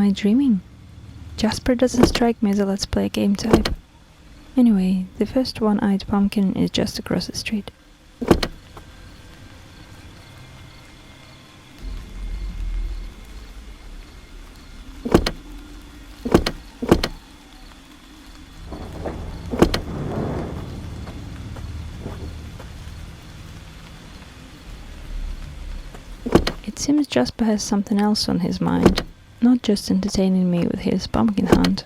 Am I dreaming? Jasper doesn't strike me as a let's play a game type. Anyway, the first one-eyed pumpkin is just across the street. It seems Jasper has something else on his mind, not just entertaining me with his pumpkin hunt.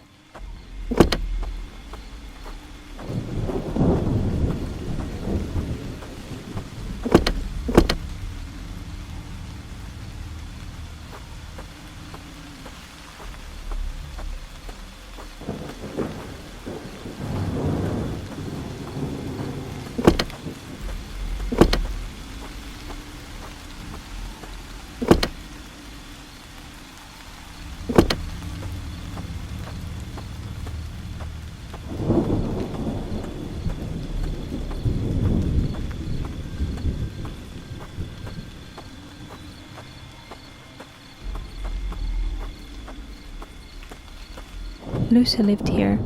Lucy lived here.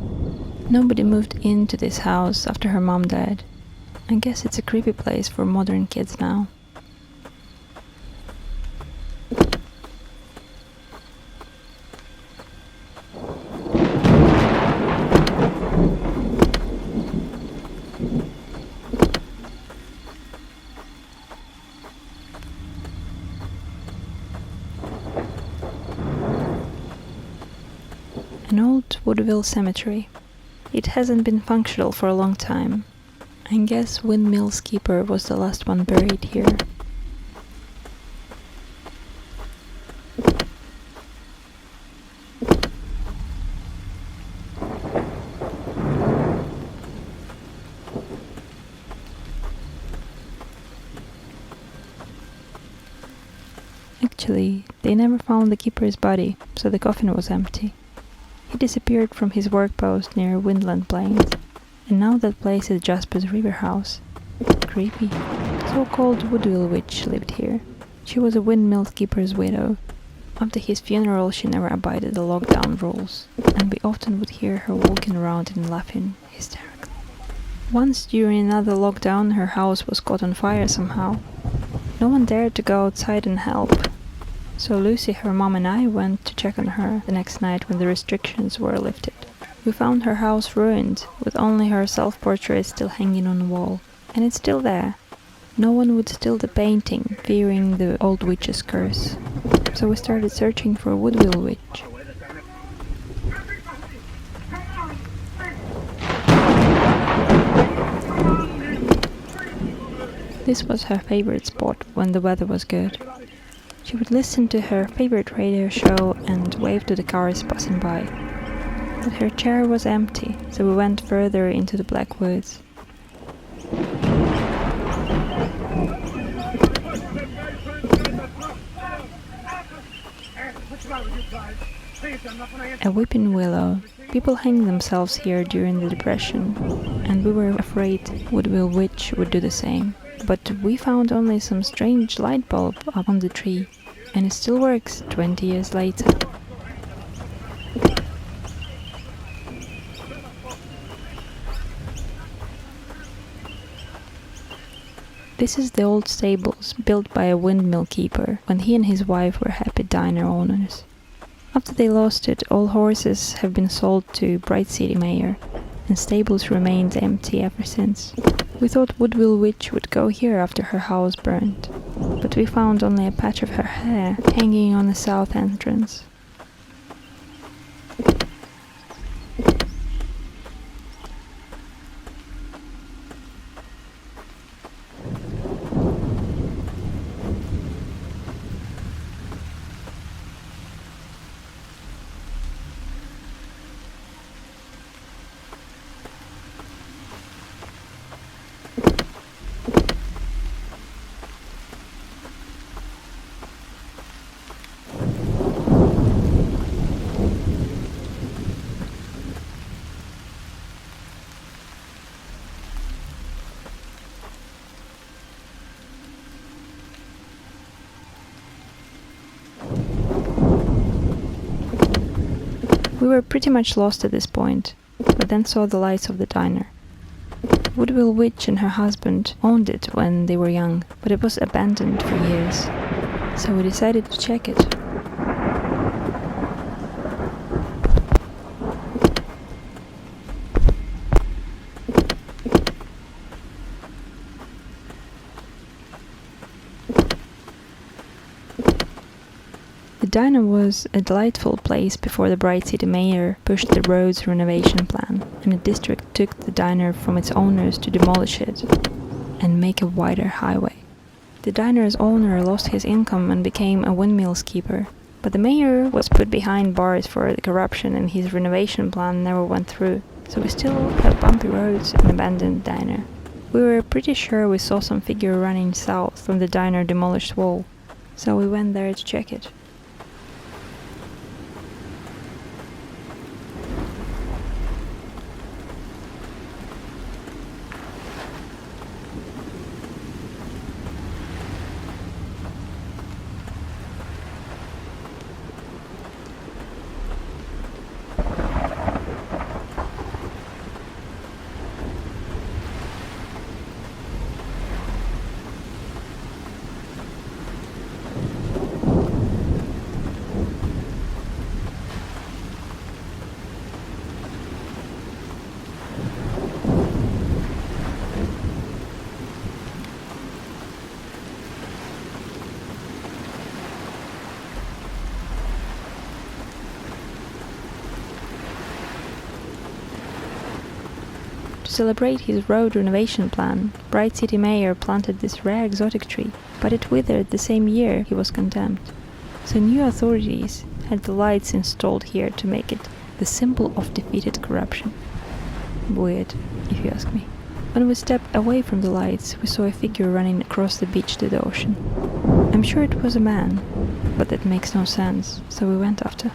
Nobody moved into this house after her mom died. I guess it's a creepy place for modern kids now. An old Woodville cemetery. It hasn't been functional for a long time. I guess Windmill's keeper was the last one buried here. Actually, they never found the keeper's body, so the coffin was empty. He disappeared from his work post near Windland Plains, and now that place is Jasper's river house. Creepy. So-called Woodville witch lived here. She was a windmill keeper's widow. After his funeral she never abided the lockdown rules, and we often would hear her walking around and laughing hysterically. Once during another lockdown her house was caught on fire somehow. No one dared to go outside and help. So Lucy, her mom and I went to check on her the next night when the restrictions were lifted. We found her house ruined, with only her self-portrait still hanging on the wall. And it's still there. No one would steal the painting, fearing the old witch's curse. So we started searching for Woodville witch. This was her favorite spot when the weather was good. She would listen to her favorite radio show and wave to the cars passing by. But her chair was empty, so we went further into the black woods. A weeping willow. People hanged themselves here during the Depression, and we were afraid Woodville witch would do the same. But we found only some strange light bulb up on the tree. And it still works 20 years later. This is the old stables built by a windmill keeper when he and his wife were happy diner owners. After they lost it, all horses have been sold to Bright City Mayor, and stables remained empty ever since. We thought Woodville witch would go here after her house burned, but we found only a patch of her hair hanging on the south entrance. We were pretty much lost at this point, but then saw the lights of the diner. Woodville Witch and her husband owned it when they were young, but it was abandoned for years, so we decided to check it. The diner was a delightful place before the Bright City mayor pushed the road's renovation plan, and the district took the diner from its owners to demolish it and make a wider highway. The diner's owner lost his income and became a windmills keeper, but the mayor was put behind bars for the corruption and his renovation plan never went through, so we still have bumpy roads and abandoned diner. We were pretty sure we saw some figure running south from the diner demolished wall, so we went there to check it. To celebrate his road renovation plan, Bright City mayor planted this rare exotic tree, but it withered the same year he was condemned. So new authorities had the lights installed here to make it the symbol of defeated corruption. Weird, if you ask me. When we stepped away from the lights, we saw a figure running across the beach to the ocean. I'm sure it was a man, but that makes no sense, so we went after.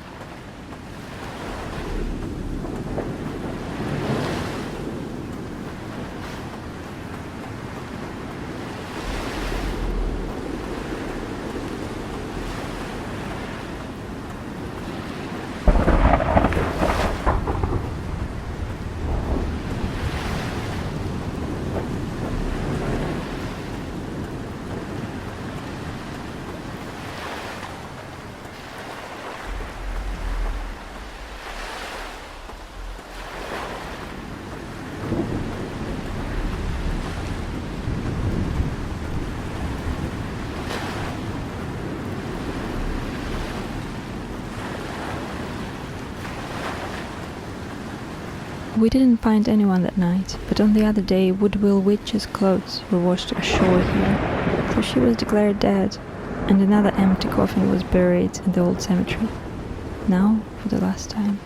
We didn't find anyone that night, but on the other day Woodville Witch's clothes were washed ashore here, so she was declared dead, and another empty coffin was buried in the old cemetery. Now for the last time.